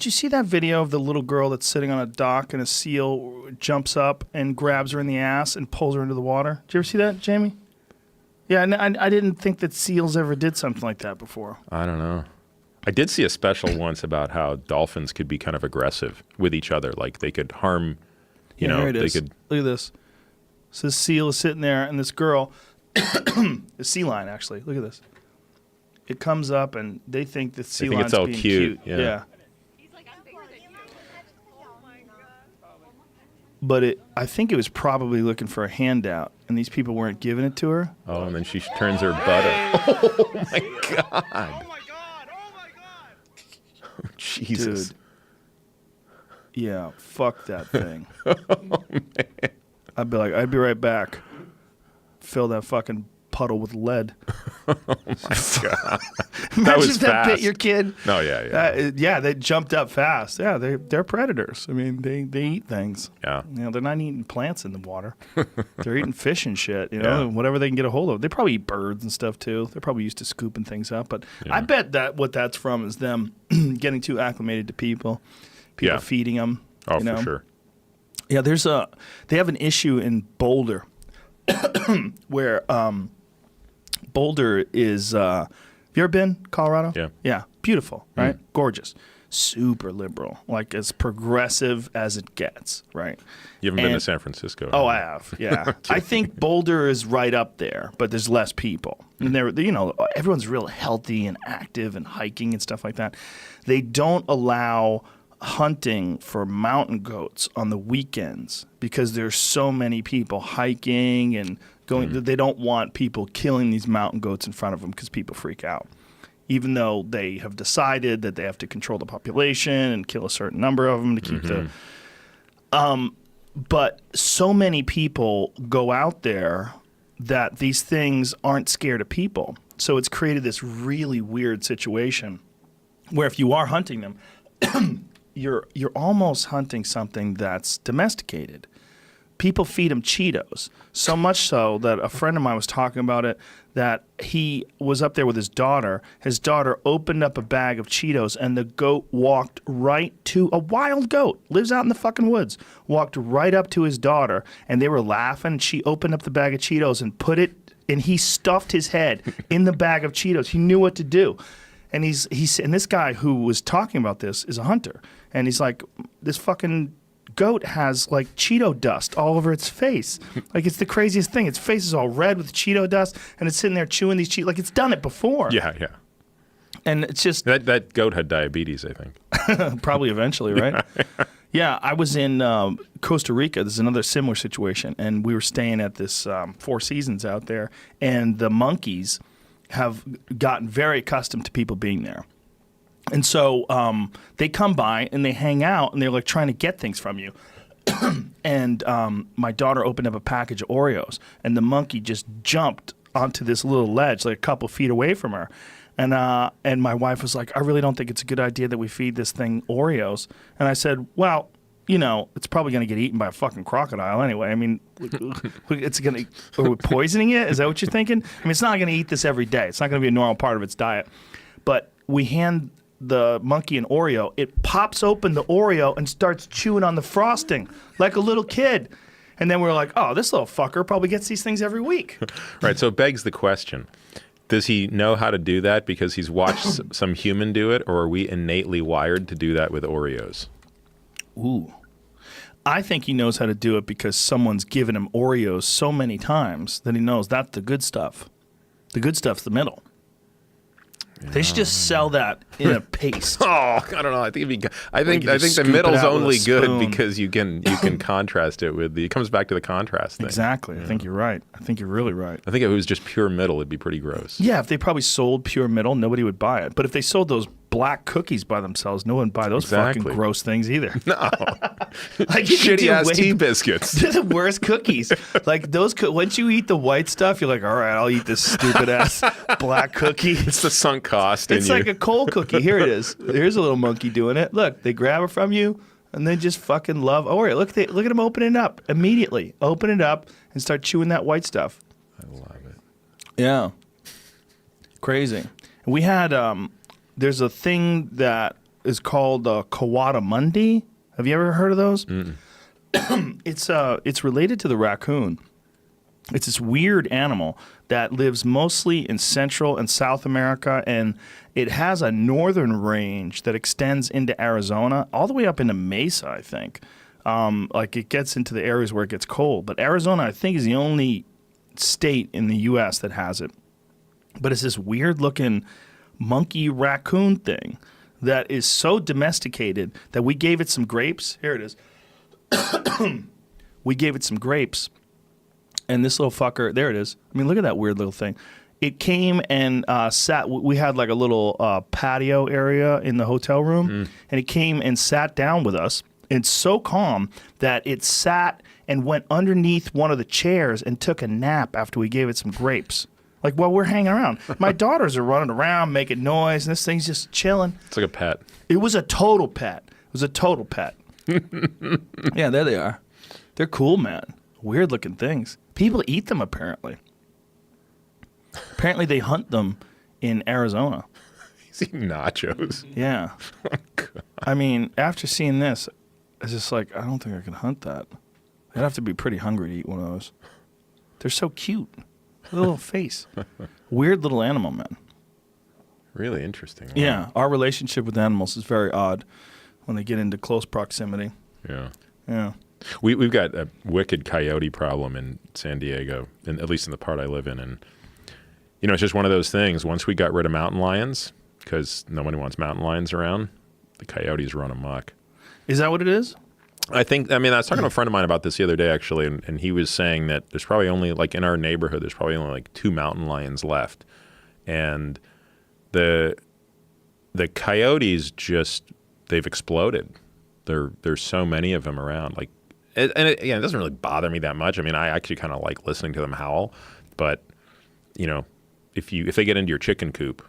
Did you see that video of the little girl that's sitting on a dock and a seal jumps up and grabs her in the ass and pulls her into the water? Did you ever see that, Jamie? Yeah, and I didn't think that seals ever did something like that before. I don't know. I did see a special once about how dolphins could be kind of aggressive with each other. Like they could harm, here it is. Look at this. So this seal is sitting there, and this girl, the sea lion actually, look at this. It comes up, and they think the sea lion's being cute. Yeah. But I think it was probably looking for a handout, and these people weren't giving it to her. Oh, and then she turns her butt up. Oh, my God. Oh, my God. Oh, Jesus. Dude. Yeah, fuck that thing. Oh, man. I'd be right back. Fill that fucking puddle with lead. Oh, my God. Imagine was if that fast. bit your kid. No, yeah. They jumped up fast. Yeah, they're predators. I mean, they eat things. Yeah. They're not eating plants in the water. They're eating fish and shit, whatever they can get a hold of. They probably eat birds and stuff, too. They're probably used to scooping things up. But I bet that what that's from is them getting too acclimated to people feeding them. Oh, for sure. Yeah, they have an issue in Boulder where Boulder is, have you ever been, Colorado? Yeah. Yeah, beautiful, right? Gorgeous. Super liberal, like as progressive as it gets, right? You haven't been to San Francisco. Oh, I have, yeah. I think Boulder is right up there, but there's less people. And everyone's real healthy and active and hiking and stuff like that. They don't allow hunting for mountain goats on the weekends because there's so many people hiking and going. They don't want people killing these mountain goats in front of them because people freak out. Even though they have decided that they have to control the population and kill a certain number of them to keep the. But so many people go out there that these things aren't scared of people. So it's created this really weird situation where if you are hunting them, you're almost hunting something that's domesticated. People feed him Cheetos, so much so that a friend of mine was talking about it, that he was up there with his daughter. His daughter opened up a bag of Cheetos, and the goat walked right to a wild goat, lives out in the fucking woods, walked right up to his daughter, and they were laughing. She opened up the bag of Cheetos and put it, and he stuffed his head in the bag of Cheetos. He knew what to do. And and this guy who was talking about this is a hunter. And he's like, this fucking goat has like Cheeto dust all over its face. Like it's the craziest thing. Its face is all red with Cheeto dust, and it's sitting there chewing these Cheetos. Like it's done it before. Yeah. And it's just that goat had diabetes, I think. probably eventually, right? Yeah, I was in Costa Rica. There's another similar situation, and we were staying at this Four Seasons out there, and the monkeys have gotten very accustomed to people being there. And so they come by and they hang out and they're like trying to get things from you. And my daughter opened up a package of Oreos, and the monkey just jumped onto this little ledge like a couple feet away from her. And my wife was like, I really don't think it's a good idea that we feed this thing Oreos. And I said, well, it's probably going to get eaten by a fucking crocodile anyway. I mean, it's going to, are we poisoning it? Is that what you're thinking? I mean, it's not going to eat this every day. It's not going to be a normal part of its diet. But we hand the monkey an Oreo. It pops open the Oreo and starts chewing on the frosting like a little kid. And then we're like, oh, this little fucker probably gets these things every week. Right. So it begs the question. Does he know how to do that because he's watched some human do it, or are we innately wired to do that with Oreos? Ooh. I think he knows how to do it because someone's given him Oreos so many times that he knows that's the good stuff. The good stuff's the middle. They should just sell that in a paste. Oh, I don't know. I think the middle's only good because you can contrast it with it comes back to the contrast thing. Exactly. Yeah. I think you're right. I think you're really right. I think if it was just pure middle, it'd be pretty gross. Yeah, if they probably sold pure middle, nobody would buy it. But if they sold those black cookies by themselves, no one would buy those fucking gross things either. No. Like shitty ass tea biscuits. They're the worst cookies. Like those once you eat the white stuff, you're like, all right, I'll eat this stupid ass black cookie. It's the sunk cost. It's like a coal cookie. Here it is. Here's a little monkey doing it. Look, they grab it from you and they just fucking love Oreo. Look at him open it up immediately. Open it up and start chewing that white stuff. I love it. Yeah. Crazy. We had there's a thing that is called Coatamundi. Have you ever heard of those? It's related to the raccoon. It's this weird animal that lives mostly in Central and South America, and it has a northern range that extends into Arizona, all the way up into Mesa, I think. Like it gets into the areas where it gets cold. But Arizona, I think, is the only state in the U.S. that has it. But it's this weird-looking monkey raccoon thing that is so domesticated that we gave it some grapes. Here it is. We gave it some grapes. And this little fucker, there it is. I mean, look at that weird little thing. It came and sat. We had like a little patio area in the hotel room, and it came and sat down with us. It's so calm that it sat and went underneath one of the chairs and took a nap after we gave it some grapes. Like while we're hanging around. My daughters are running around making noise, and this thing's just chilling. It's like a pet. It was a total pet. It was a total pet. Yeah, there they are. They're cool, man. Weird looking things. People eat them, apparently. Apparently, they hunt them in Arizona. He's eating nachos. Yeah. Oh, God. I mean, after seeing this, it's just like, I don't think I can hunt that. I'd have to be pretty hungry to eat one of those. They're so cute. A little face. Weird little animal, man. Really interesting. Wow. Yeah. Our relationship with animals is very odd when they get into close proximity. Yeah. Yeah. We've got a wicked coyote problem in San Diego, and at least in the part I live in. And, you know, it's just one of those things. Once we got rid of mountain lions, because nobody wants mountain lions around, the coyotes run amok. Is that what it is? I was talking to a friend of mine about this the other day, actually, and he was saying that there's probably only, like in our neighborhood, there's probably only like 2 mountain lions left. And the coyotes they've exploded. There's so many of them around. Like, it doesn't really bother me that much. I mean, I actually kind of like listening to them howl, but you know, if they get into your chicken coop,